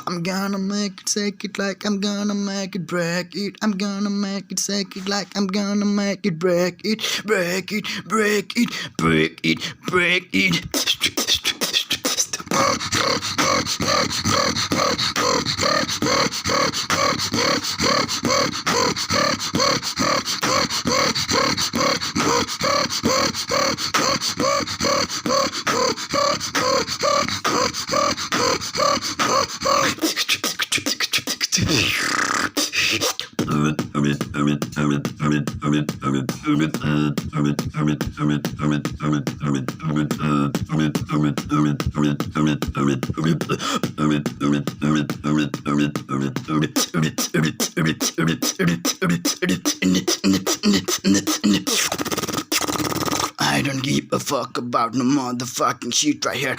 I'm gonna make it, take it like I'm gonna make it, break it. I'm gonna make it, take it like I'm gonna make it, break it, break it, break it, break it, break it. I don't give a fuck about no motherfucking shit right here.